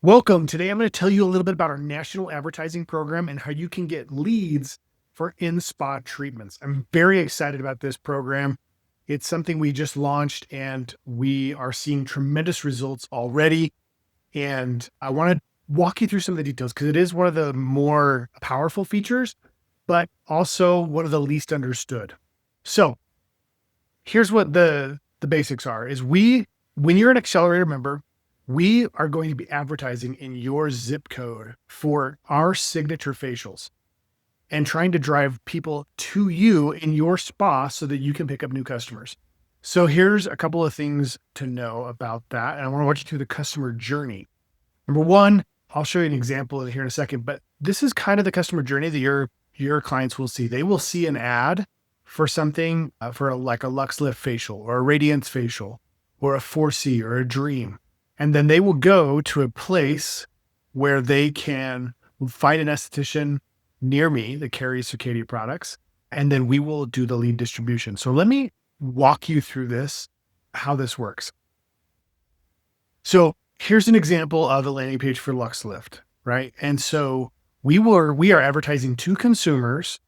Welcome. Today, I'm going to tell you a little bit about our national advertising program and how you can get leads for in-spa treatments. I'm very excited about this program. It's something we just launched and we are seeing tremendous results already. And I want to walk you through some of the details because it is one of the more powerful features, but also one of the least understood. So here's what the basics are is when you're an Accelerator member, we are going to be advertising in your zip code for our signature facials and trying to drive people to you in your spa so that you can pick up new customers. So here's a couple of things to know about that. And I want to walk you through the customer journey. Number one, I'll show you an example here in a second, but this is kind of the customer journey that your clients will see. They will see an ad for something like a Lux Lift facial or a Radiance facial or a 4C or a Dream. And then they will go to a place where they can find an esthetician near me that carries Circadia products. And then we will do the lead distribution. So let me walk you through how this works. So here's an example of a landing page for Lux Lift, right? And so we are advertising to consumers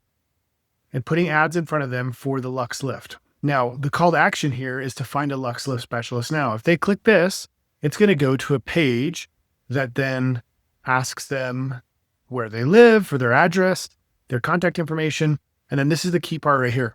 and putting ads in front of them for the Lux Lift. Now, the call to action here is to find a Lux Lift specialist now. If they click this, it's going to go to a page that then asks them where they live, for their address, their contact information. And then this is the key part right here.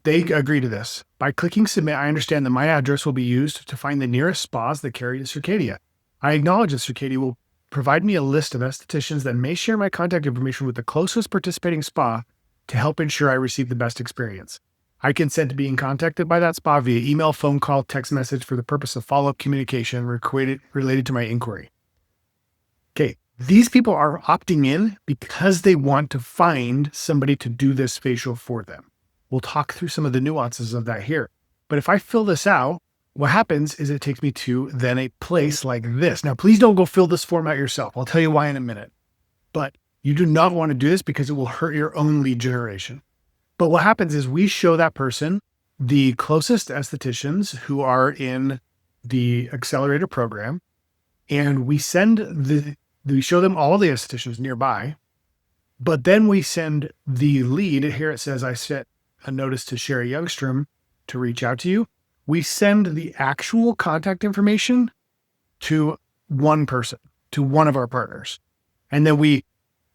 They agree to this. By clicking submit, I understand that my address will be used to find the nearest spas that carry Circadia. I acknowledge that Circadia will provide me a list of estheticians that may share my contact information with the closest participating spa to help ensure I receive the best experience. I consent to being contacted by that spa via email, phone call, text message for the purpose of follow-up communication related to my inquiry. Okay, these people are opting in because they want to find somebody to do this facial for them. We'll talk through some of the nuances of that here. But if I fill this out, what happens is it takes me to then a place like this. Now, please don't go fill this form out yourself. I'll tell you why in a minute. But you do not want to do this because it will hurt your own lead generation. But what happens is we show that person the closest estheticians who are in the Accelerator program, and we show them all the estheticians nearby, but then we send the lead. Here it says I sent a notice to Sherry Youngstrom to reach out to you. We send the actual contact information to one person, to one of our partners. And then we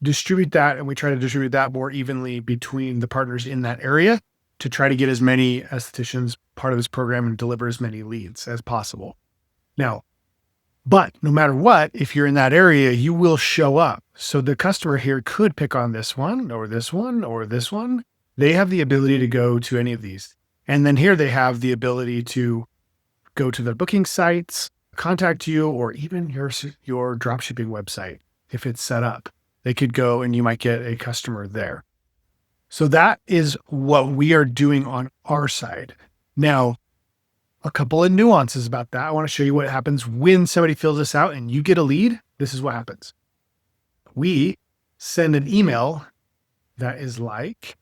distribute that, and we try to distribute that more evenly between the partners in that area to try to get as many estheticians part of this program and deliver as many leads as possible. Now, but no matter what, if you're in that area, you will show up. So the customer here could pick on this one or this one or this one. They have the ability to go to any of these. And then here they have the ability to go to the booking sites, contact you, or even your dropshipping website if it's set up. They could go and you might get a customer there. So that is what we are doing on our side. Now, a couple of nuances about that. I want to show you what happens when somebody fills this out and you get a lead. This is what happens. We send an email that is like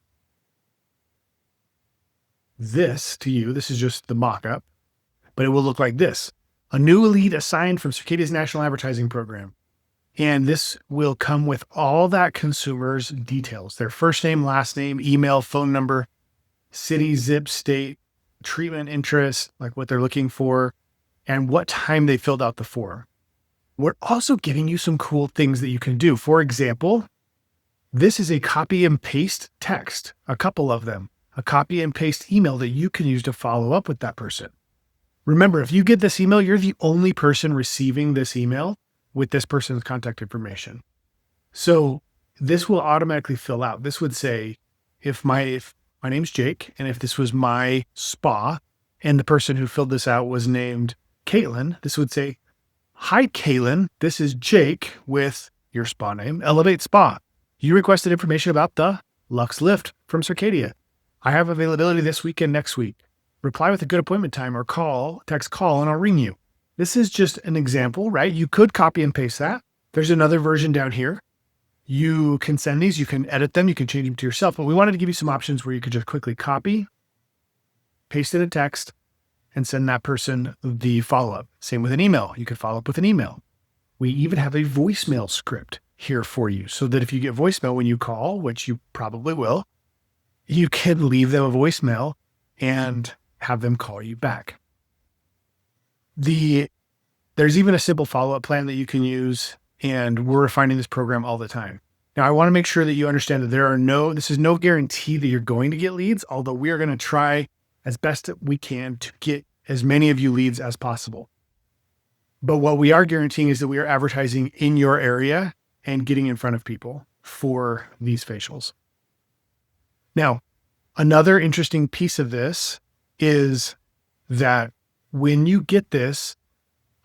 this to you. This is just the mock-up, but it will look like this. A new lead assigned from Circadia's national advertising program. And this will come with all that consumer's details, their first name, last name, email, phone number, city, zip, state, treatment interest, like what they're looking for, and what time they filled out the form. We're also giving you some cool things that you can do. For example, this is a copy and paste text, a couple of them, a copy and paste email that you can use to follow up with that person. Remember, if you get this email, you're the only person receiving this email with this person's contact information. So this will automatically fill out. This would say, if my name's Jake, and if this was my spa, and the person who filled this out was named Caitlin, this would say, hi, Caitlin, this is Jake with your spa name, Elevate Spa. You requested information about the Lux Lift from Circadia. I have availability this week and next week. Reply with a good appointment time or text call, and I'll ring you. This is just an example, right? You could copy and paste that. There's another version down here. You can send these, you can edit them, you can change them to yourself, but we wanted to give you some options where you could just quickly copy, paste in a text, and send that person the follow-up. Same with an email. You could follow up with an email. We even have a voicemail script here for you so that if you get voicemail when you call, which you probably will, you can leave them a voicemail and have them call you back. There's even a simple follow-up plan that you can use, and we're refining this program all the time. Now, I want to make sure that you understand that this is no guarantee that you're going to get leads, although we are going to try as best that we can to get as many of you leads as possible. But what we are guaranteeing is that we are advertising in your area and getting in front of people for these facials. Now, another interesting piece of this is that when you get this,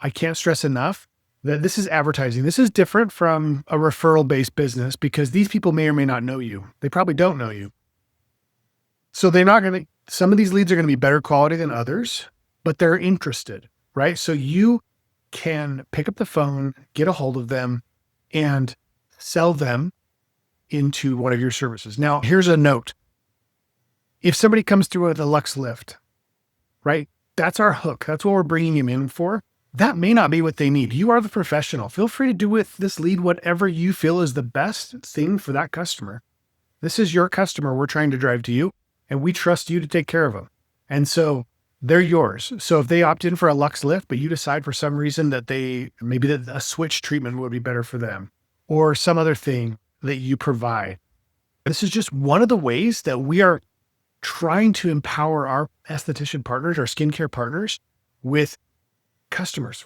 I can't stress enough that this is advertising. This is different from a referral-based business because these people may or may not know you. They probably don't know you. So some of these leads are going to be better quality than others, but they're interested, right? So you can pick up the phone, get a hold of them, and sell them into one of your services. Now, here's a note. If somebody comes through with a Lux Lift, right? That's our hook. That's what we're bringing them in for. That may not be what they need. You are the professional. Feel free to do with this lead whatever you feel is the best thing for that customer. This is your customer we're trying to drive to you, and we trust you to take care of them. And so they're yours. So if they opt in for a Lux Lift, but you decide for some reason that maybe a switch treatment would be better for them or some other thing that you provide. This is just one of the ways that we are trying to empower our esthetician partners, our skincare partners with customers.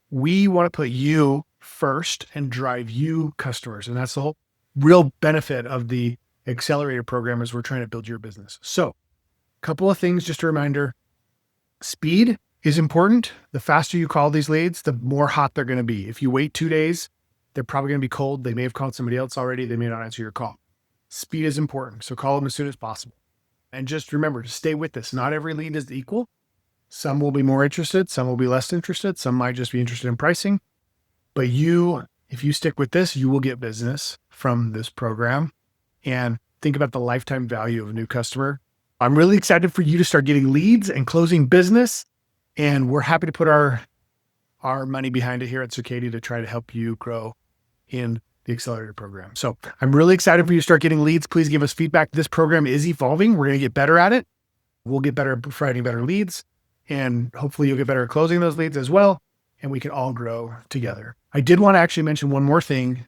We want to put you first and drive you customers. And that's the whole real benefit of the Accelerator program as we're trying to build your business. So a couple of things, just a reminder, speed is important. The faster you call these leads, the more hot they're going to be. If you wait 2 days, they're probably going to be cold. They may have called somebody else already. They may not answer your call. Speed is important. So call them as soon as possible. And just remember to stay with this. Not every lead is equal. Some will be more interested. Some will be less interested. Some might just be interested in pricing. But if you stick with this, you will get business from this program. And think about the lifetime value of a new customer. I'm really excited for you to start getting leads and closing business. And we're happy to put our money behind it here at Circadia to try to help you grow in the Accelerator program. So I'm really excited for you to start getting leads. Please give us feedback. This program is evolving. We're going to get better at it. We'll get better at providing better leads. And hopefully you'll get better at closing those leads as well. And we can all grow together. I did want to actually mention one more thing.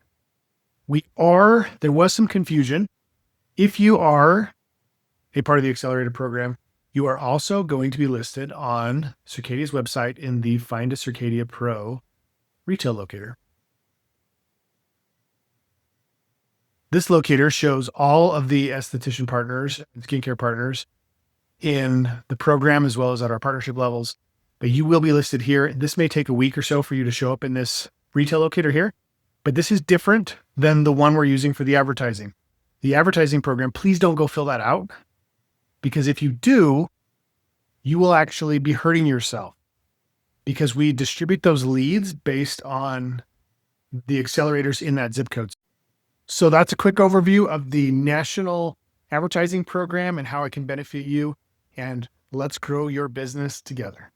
There was some confusion. If you are a part of the Accelerator program, you are also going to be listed on Circadia's website in the Find a Circadia Pro retail locator. This locator shows all of the esthetician partners and skincare partners in the program as well as at our partnership levels. But you will be listed here. This may take a week or so for you to show up in this retail locator here, but this is different than the one we're using for the advertising. The advertising program, please don't go fill that out, because if you do, you will actually be hurting yourself because we distribute those leads based on the accelerators in that zip code. So that's a quick overview of the national advertising program and how it can benefit you. And let's grow your business together.